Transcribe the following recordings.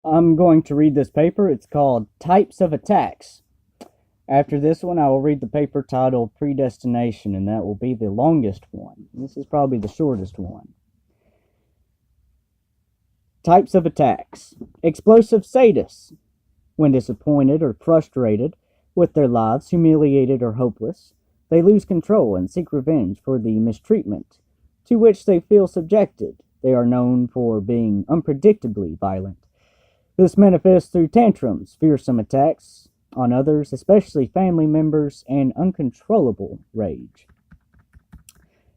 I'm going to read this paper. It's called Types of Attacks. After this one, I will read the paper titled Predestination, and that will be the longest one. This is probably the shortest one. Types of Attacks. Explosive sadists. When disappointed or frustrated with their lives, humiliated or hopeless, they lose control and seek revenge for the mistreatment to which they feel subjected. They are known for being unpredictably violent. This manifests through tantrums, fearsome attacks on others, especially family members, and uncontrollable rage.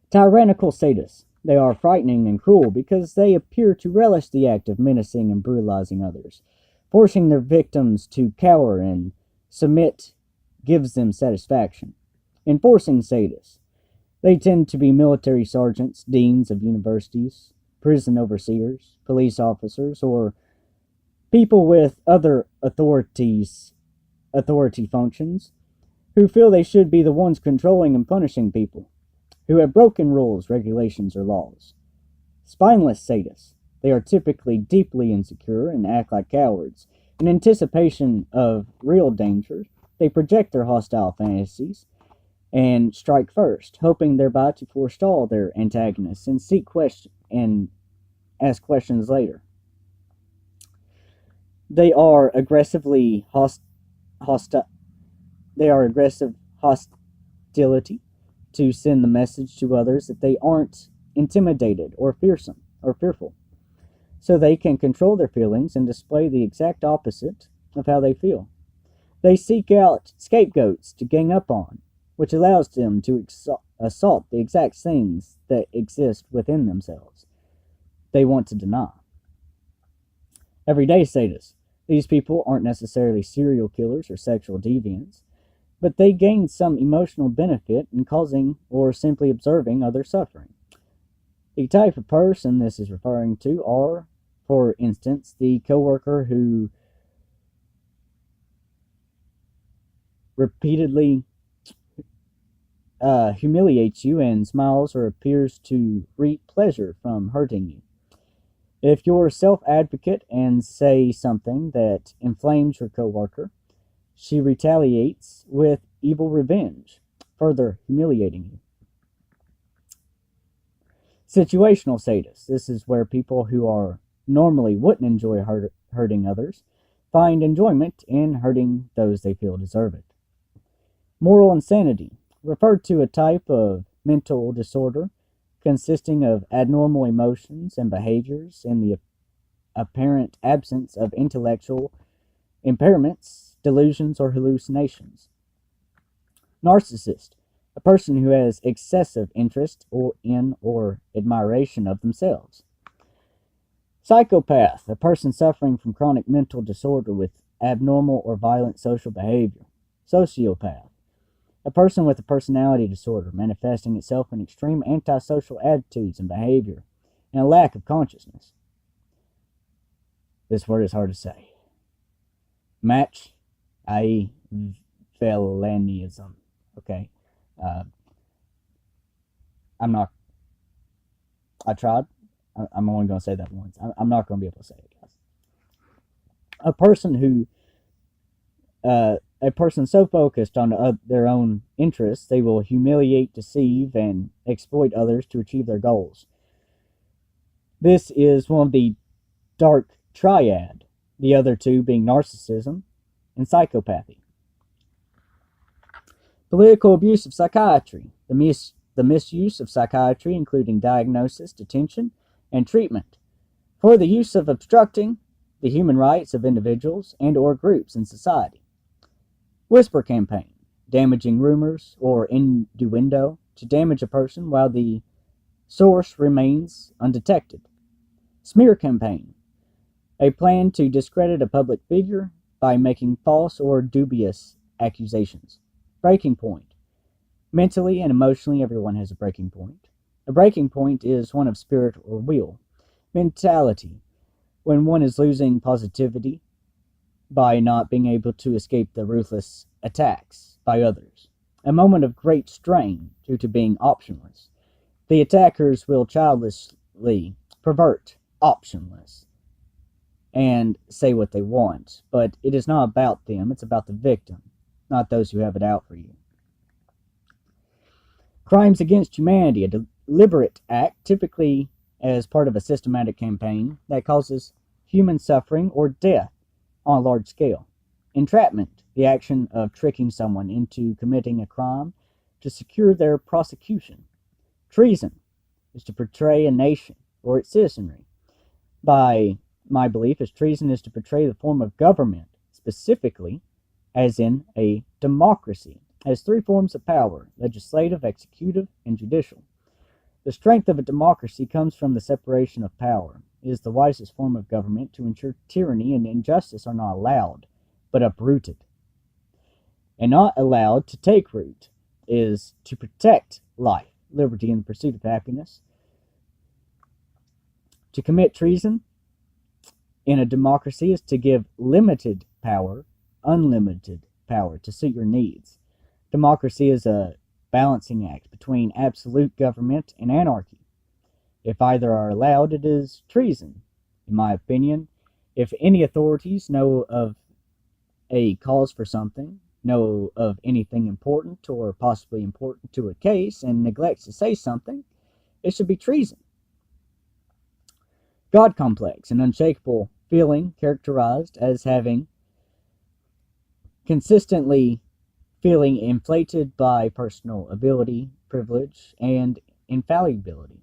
Tyrannical sadists. They are frightening and cruel because they appear to relish the act of menacing and brutalizing others. Forcing their victims to cower and submit gives them satisfaction. Enforcing sadists. They tend to be military sergeants, deans of universities, prison overseers, police officers, or people with other authority functions who feel they should be the ones controlling and punishing people who have broken rules, regulations, or laws. Spineless sadists. They are typically deeply insecure and act like cowards. In anticipation of real danger, they project their hostile fantasies and strike first, hoping thereby to forestall their antagonists and ask questions later. They are aggressively hostile. They are aggressive hostility to send the message to others that they aren't intimidated or fearful, so they can control their feelings and display the exact opposite of how they feel. They seek out scapegoats to gang up on, which allows them to assault the exact things that exist within themselves they want to deny. Everyday sadists. These people aren't necessarily serial killers or sexual deviants, but they gain some emotional benefit in causing or simply observing other suffering. The type of person this is referring to are, for instance, the coworker who repeatedly humiliates you and smiles or appears to reap pleasure from hurting you. If you're a self-advocate and say something that inflames your coworker, she retaliates with evil revenge, further humiliating you. Situational sadists. This is where people who are normally wouldn't enjoy hurting others find enjoyment in hurting those they feel deserve it. Moral insanity. Referred to a type of mental disorder consisting of abnormal emotions and behaviors in the apparent absence of intellectual impairments, delusions, or hallucinations. Narcissist, a person who has excessive interest in or admiration of themselves. Psychopath, a person suffering from chronic mental disorder with abnormal or violent social behavior. Sociopath, a person with a personality disorder manifesting itself in extreme antisocial attitudes and behavior and a lack of consciousness. This word is hard to say. Match, i.e., Velanism. Okay. I'm not. I tried. I'm only going to say that once. I'm not going to be able to say it, guys. A person who a person so focused on their own interests, they will humiliate, deceive, and exploit others to achieve their goals. This is one of the dark triad, the other two being narcissism and psychopathy. Political abuse of psychiatry, the misuse of psychiatry, including diagnosis, detention, and treatment, for the use of obstructing the human rights of individuals and or groups in society. Whisper campaign, damaging rumors or innuendo to damage a person while the source remains undetected. Smear campaign, a plan to discredit a public figure by making false or dubious accusations. Breaking point, mentally and emotionally, everyone has a breaking point. A breaking point is one of spirit or will. Mentality, when one is losing positivity by not being able to escape the ruthless attacks by others. A moment of great strain due to being optionless. The attackers will childishly pervert optionless. and say what they want. But it is not about them, it's about the victim, not those who have it out for you. Crimes against humanity, a deliberate act, typically as part of a systematic campaign that causes human suffering or death on a large scale. Entrapment, the action of tricking someone into committing a crime to secure their prosecution. Treason is to betray a nation or its citizenry. By my belief, is treason is to betray the form of government, specifically, as in a democracy, has three forms of power: legislative, executive, and judicial. The strength of a democracy comes from the separation of power. It is the wisest form of government to ensure tyranny and injustice are not allowed, but uprooted. And not allowed to take root is to protect life, liberty, and the pursuit of happiness. To commit treason in a democracy is to give limited power, unlimited power to suit your needs. Democracy is a balancing act between absolute government and anarchy. If either are allowed, it is treason, in my opinion. If any authorities know of a cause for something, know of anything important or possibly important to a case, and neglects to say something, it should be treason. God complex, an unshakable feeling characterized as having consistently feeling inflated by personal ability, privilege, and infallibility.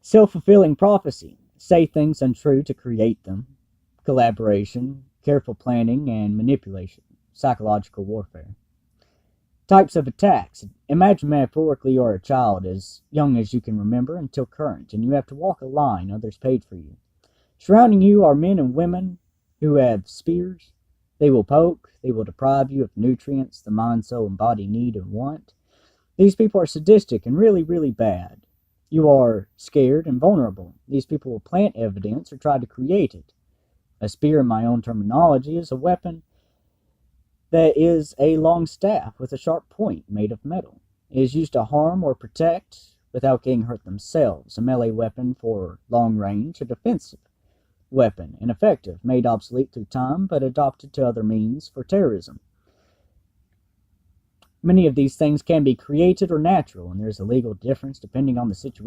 Self-fulfilling prophecy, say things untrue to create them. Collaboration, careful planning, and manipulation. Psychological warfare. Types of attacks. Imagine metaphorically you are a child as young as you can remember until current, and you have to walk a line others paid for you. Surrounding you are men and women who have spears. They will poke, they will deprive you of nutrients the mind, soul, and body need and want. These people are sadistic and really, really bad. You are scared and vulnerable. These people will plant evidence or try to create it. A spear, in my own terminology, is a weapon that is a long staff with a sharp point made of metal. It is used to harm or protect without getting hurt themselves. A melee weapon for long range, a defensive weapon, ineffective, made obsolete through time, but adopted to other means for terrorism. Many of these things can be created or natural, and there is a legal difference depending on the situation.